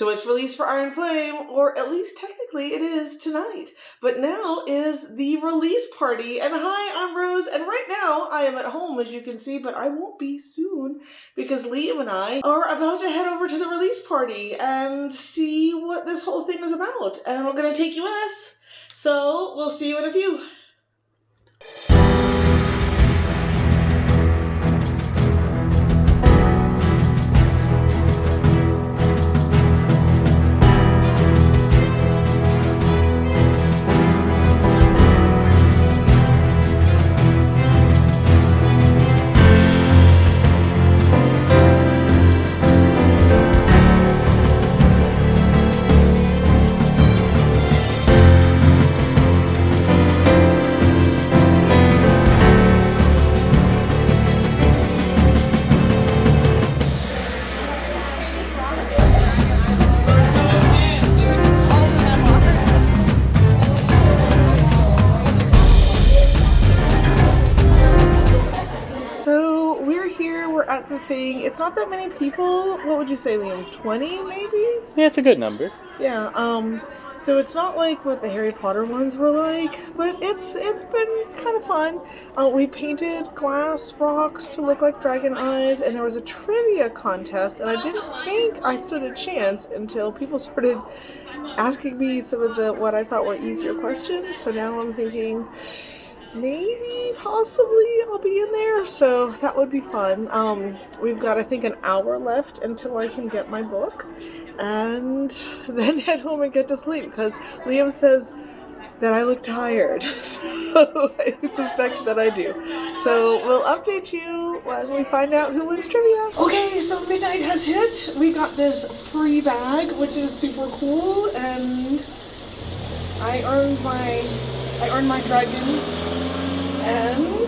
So it's released for Iron Flame, or at least technically it is tonight. But now is the release party. And hi, I'm Rose, and right now I am at home, as you can see, but I won't be soon because Liam and I are about to head over to the release party and see what this whole thing is about. And we're going to take you with us. So we'll see you in a few. At the thing, it's not that many people. What would you say, Liam? 20 maybe? Yeah, it's a good number. Yeah, so it's not like what the Harry Potter ones were like, but it's been kind of fun. We painted glass rocks to look like dragon eyes, and there was a trivia contest, and I didn't think I stood a chance until people started asking me some of the what I thought were easier questions. So now I'm thinking maybe, possibly, I'll be in there, so that would be fun. We've got, I think, an hour left until I can get my book, and then head home and get to sleep, because Liam says that I look tired, so I suspect that I do. So we'll update you when we find out who wins trivia. Okay, so midnight has hit. We got this free bag, which is super cool, and I earned my dragon. And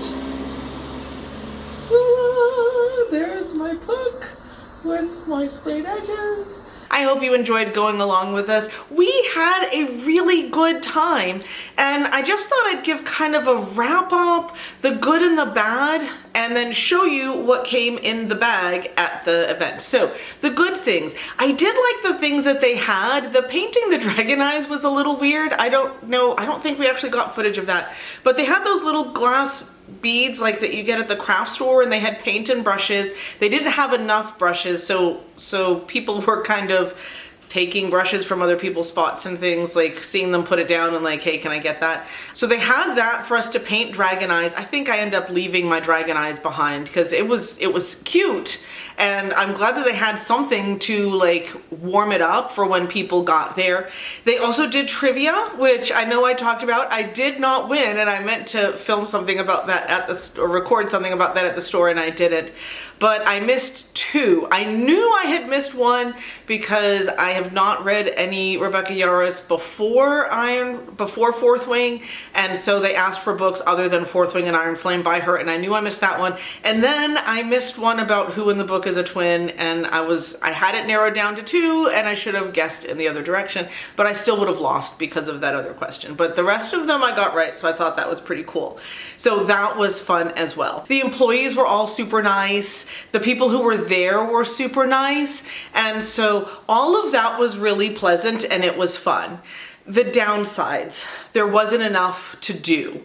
voila, there's my book with my sprayed edges. I hope you enjoyed going along with us. We had a really good time, and I just thought I'd give kind of a wrap up, the good and the bad, and then show you what came in the bag at the event. So the good things, I did like the things that they had. The painting the dragon eyes was a little weird. I don't think we actually got footage of that, but they had those little glass beads like that you get at the craft store, and they had paint and brushes. They didn't have enough brushes, so people were kind of taking brushes from other people's spots and things, like seeing them put it down and like, hey, can I get that? So they had that for us to paint dragon eyes. I think I ended up leaving my dragon eyes behind because it was cute, and I'm glad that they had something to like warm it up for when people got there. They also did trivia, which I know I talked about. I did not win, and I meant to film something about that at the or record something about that at the store, and I didn't. But I missed two. I knew I had missed one because I have not read any Rebecca Yarros before Fourth Wing, and so they asked for books other than Fourth Wing and Iron Flame by her, and I knew I missed that one. And then I missed one about who in the book is a twin, and I had it narrowed down to two, and I should have guessed in the other direction, but I still would have lost because of that other question. But the rest of them I got right, so I thought that was pretty cool. So that was fun as well. The employees were all super nice. The people who were there were super nice, and so all of that was really pleasant, and it was fun. The downsides, there wasn't enough to do.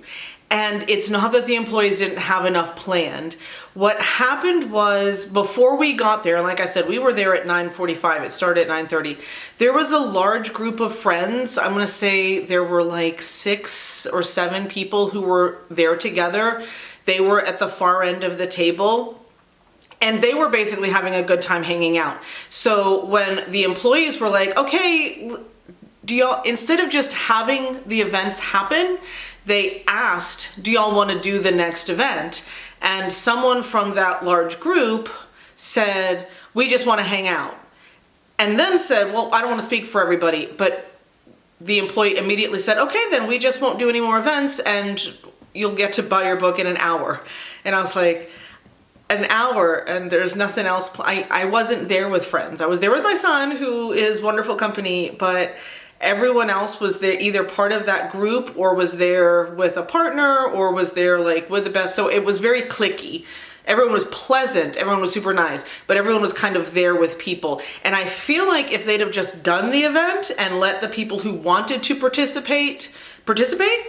And it's not that the employees didn't have enough planned. What happened was, before we got there, like I said, we were there at 9:45, it started at 9:30. There was a large group of friends. I'm gonna say there were like 6 or 7 people who were there together. They were at the far end of the table, and they were basically having a good time hanging out. So when the employees were like, okay, do y'all, instead of just having the events happen, they asked, do y'all want to do the next event? And someone from that large group said, we just want to hang out. And then said, well, I don't want to speak for everybody, but the employee immediately said, okay, then we just won't do any more events, and you'll get to buy your book in an hour. And I was like, an hour, and there's nothing else. I wasn't there with friends. I was there with my son, who is wonderful company, but everyone else was there either part of that group or was there with a partner or was there like with the best. So it was very cliquey. Everyone was pleasant, everyone was super nice, but everyone was kind of there with people. And I feel like if they'd have just done the event and let the people who wanted to participate,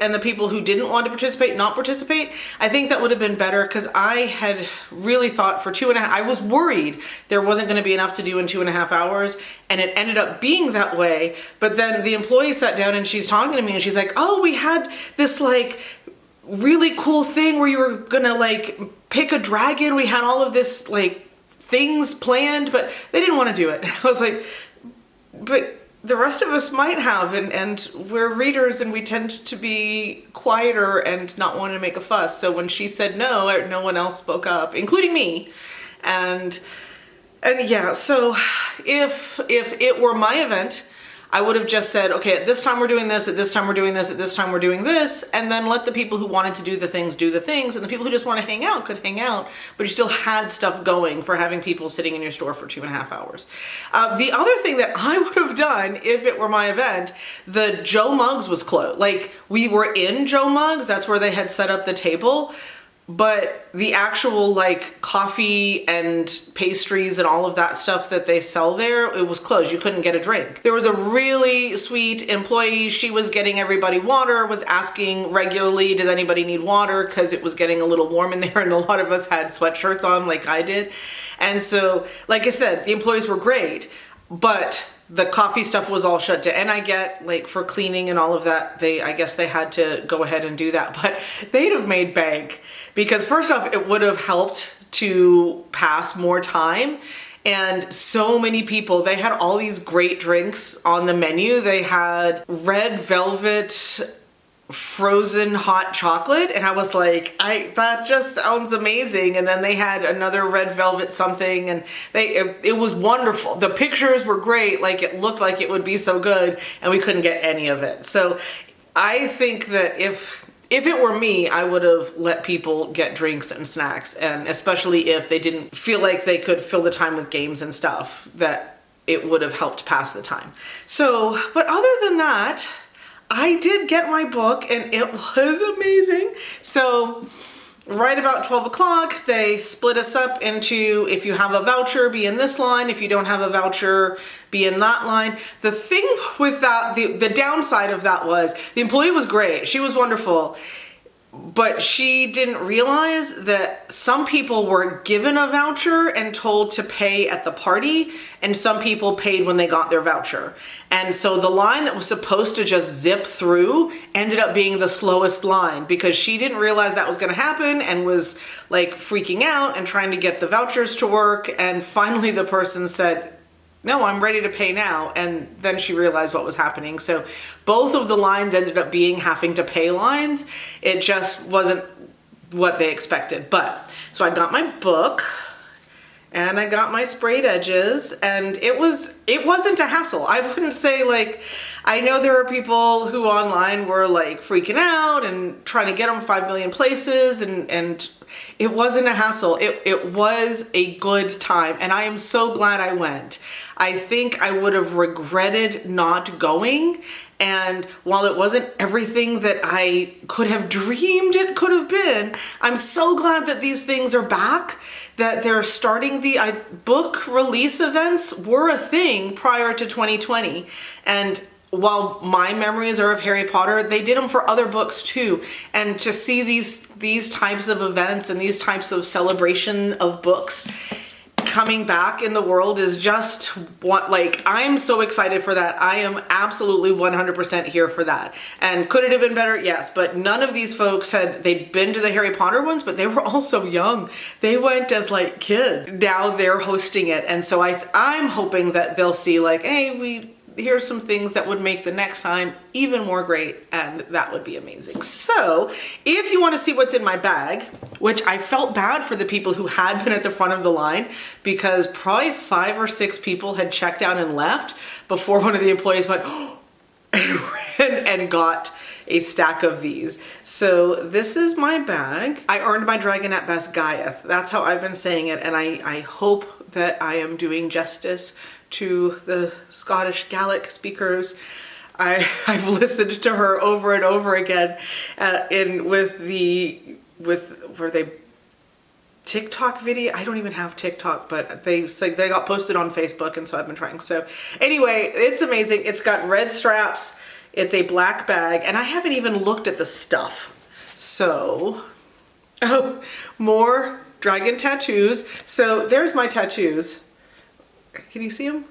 and the people who didn't want to participate not participate, I think that would have been better, because I had really thought for 2.5, I was worried there wasn't going to be enough to do in 2.5 hours, and it ended up being that way. But then the employee sat down and she's talking to me and she's like, oh, we had this like really cool thing where you were gonna like pick a dragon. We had all of this like things planned, but they didn't want to do it. I was like, but the rest of us might have, and we're readers and we tend to be quieter and not want to make a fuss. So when she said no, no one else spoke up, including me. And yeah, so if it were my event, I would have just said, okay, at this time we're doing this, at this time we're doing this, at this time we're doing this, and then let the people who wanted to do the things, and the people who just want to hang out could hang out, but you still had stuff going for having people sitting in your store for 2.5 hours. The other thing that I would have done if it were my event, the Joe Muggs was closed. Like, we were in Joe Muggs, that's where they had set up the table, but the actual like coffee and pastries and all of that stuff that they sell there, it was closed. You couldn't get a drink. There was a really sweet employee. She was getting everybody water, was asking regularly, does anybody need water? Because it was getting a little warm in there and a lot of us had sweatshirts on like I did. And so, like I said, the employees were great, but the coffee stuff was all shut down. And I get like for cleaning and all of that, I guess they had to go ahead and do that, but they'd have made bank, because first off, it would have helped to pass more time. And so many people, they had all these great drinks on the menu. They had red velvet frozen hot chocolate, and I was like, that just sounds amazing. And then they had another red velvet something, and it was wonderful. The pictures were great, like it looked like it would be so good, and we couldn't get any of it. So I think that if it were me, I would have let people get drinks and snacks, and especially if they didn't feel like they could fill the time with games and stuff, that it would have helped pass the time. So, but other than that, I did get my book and it was amazing. So right about 12 o'clock, they split us up into, if you have a voucher, be in this line. If you don't have a voucher, be in that line. The thing with that, the downside of that was the employee was great. She was wonderful. But she didn't realize that some people were given a voucher and told to pay at the party, and some people paid when they got their voucher. And so the line that was supposed to just zip through ended up being the slowest line, because she didn't realize that was going to happen and was like freaking out and trying to get the vouchers to work. And finally the person said, no, I'm ready to pay now. And then she realized what was happening. So both of the lines ended up being having to pay lines. It just wasn't what they expected. But so I got my book and I got my sprayed edges, and it wasn't a hassle. I wouldn't say, like, I know there are people who online were like freaking out and trying to get them 5 million places, and it wasn't a hassle. It was a good time, and I am so glad I went. I think I would have regretted not going, and while it wasn't everything that I could have dreamed it could have been, I'm so glad that these things are back, that they're starting. The book release events were a thing prior to 2020, and while my memories are of Harry Potter, they did them for other books too. And to see these types of events and these types of celebration of books coming back in the world is just what, like, I'm so excited for that. I am absolutely 100% here for that. And could it have been better? Yes, but none of these folks they'd been to the Harry Potter ones, but they were all so young. They went as like kids. Now they're hosting it. And so I'm hoping that they'll see like, hey, here's some things that would make the next time even more great, and that would be amazing. So if you want to see what's in my bag, which I felt bad for the people who had been at the front of the line, because probably 5 or 6 people had checked out and left before one of the employees went and ran and got a stack of these. So this is my bag. I earned my dragon at Best Gaiath. That's how I've been saying it, and I hope that I am doing justice to the Scottish Gaelic speakers. I've listened to her over and over again where they TikTok video. I don't even have TikTok, but they got posted on Facebook, and so I've been trying. So anyway, it's amazing. It's got red straps. It's a black bag, and I haven't even looked at the stuff. So, oh, more dragon tattoos. So there's my tattoos. Can you see them?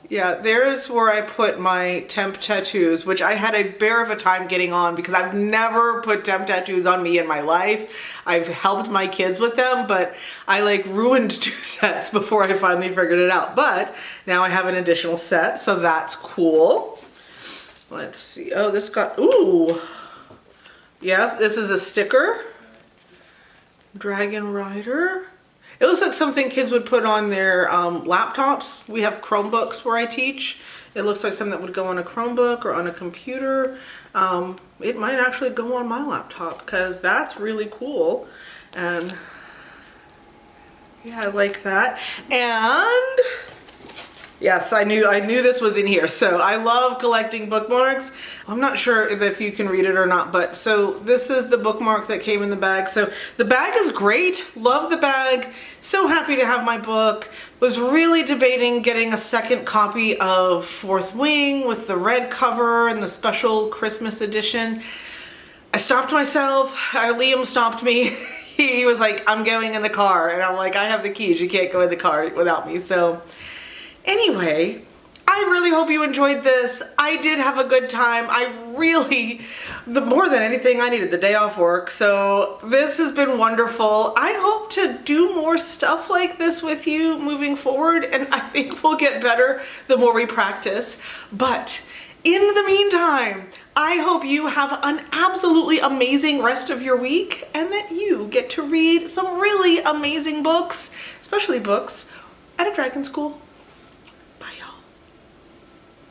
Yeah, there's where I put my temp tattoos, which I had a bear of a time getting on because I've never put temp tattoos on me in my life. I've helped my kids with them, but I like ruined 2 sets before I finally figured it out. But now I have an additional set, so that's cool. Let's see. Oh, this got, ooh. Yes, this is a sticker. Dragon Rider. It looks like something kids would put on their laptops. We have Chromebooks where I teach. It looks like something that would go on a Chromebook or on a computer. It might actually go on my laptop because that's really cool. And yeah, I like that. And yes, I knew this was in here. So I love collecting bookmarks. I'm not sure if you can read it or not, but so this is the bookmark that came in the bag. So the bag is great. Love the bag. So happy to have my book. Was really debating getting a second copy of Fourth Wing with the red cover and the special Christmas edition. I stopped myself. Liam stopped me. He was like, I'm going in the car. And I'm like, I have the keys. You can't go in the car without me. So anyway, I really hope you enjoyed this. I did have a good time. More than anything, I needed the day off work. So this has been wonderful. I hope to do more stuff like this with you moving forward. And I think we'll get better the more we practice. But in the meantime, I hope you have an absolutely amazing rest of your week and that you get to read some really amazing books, especially books at a dragon school.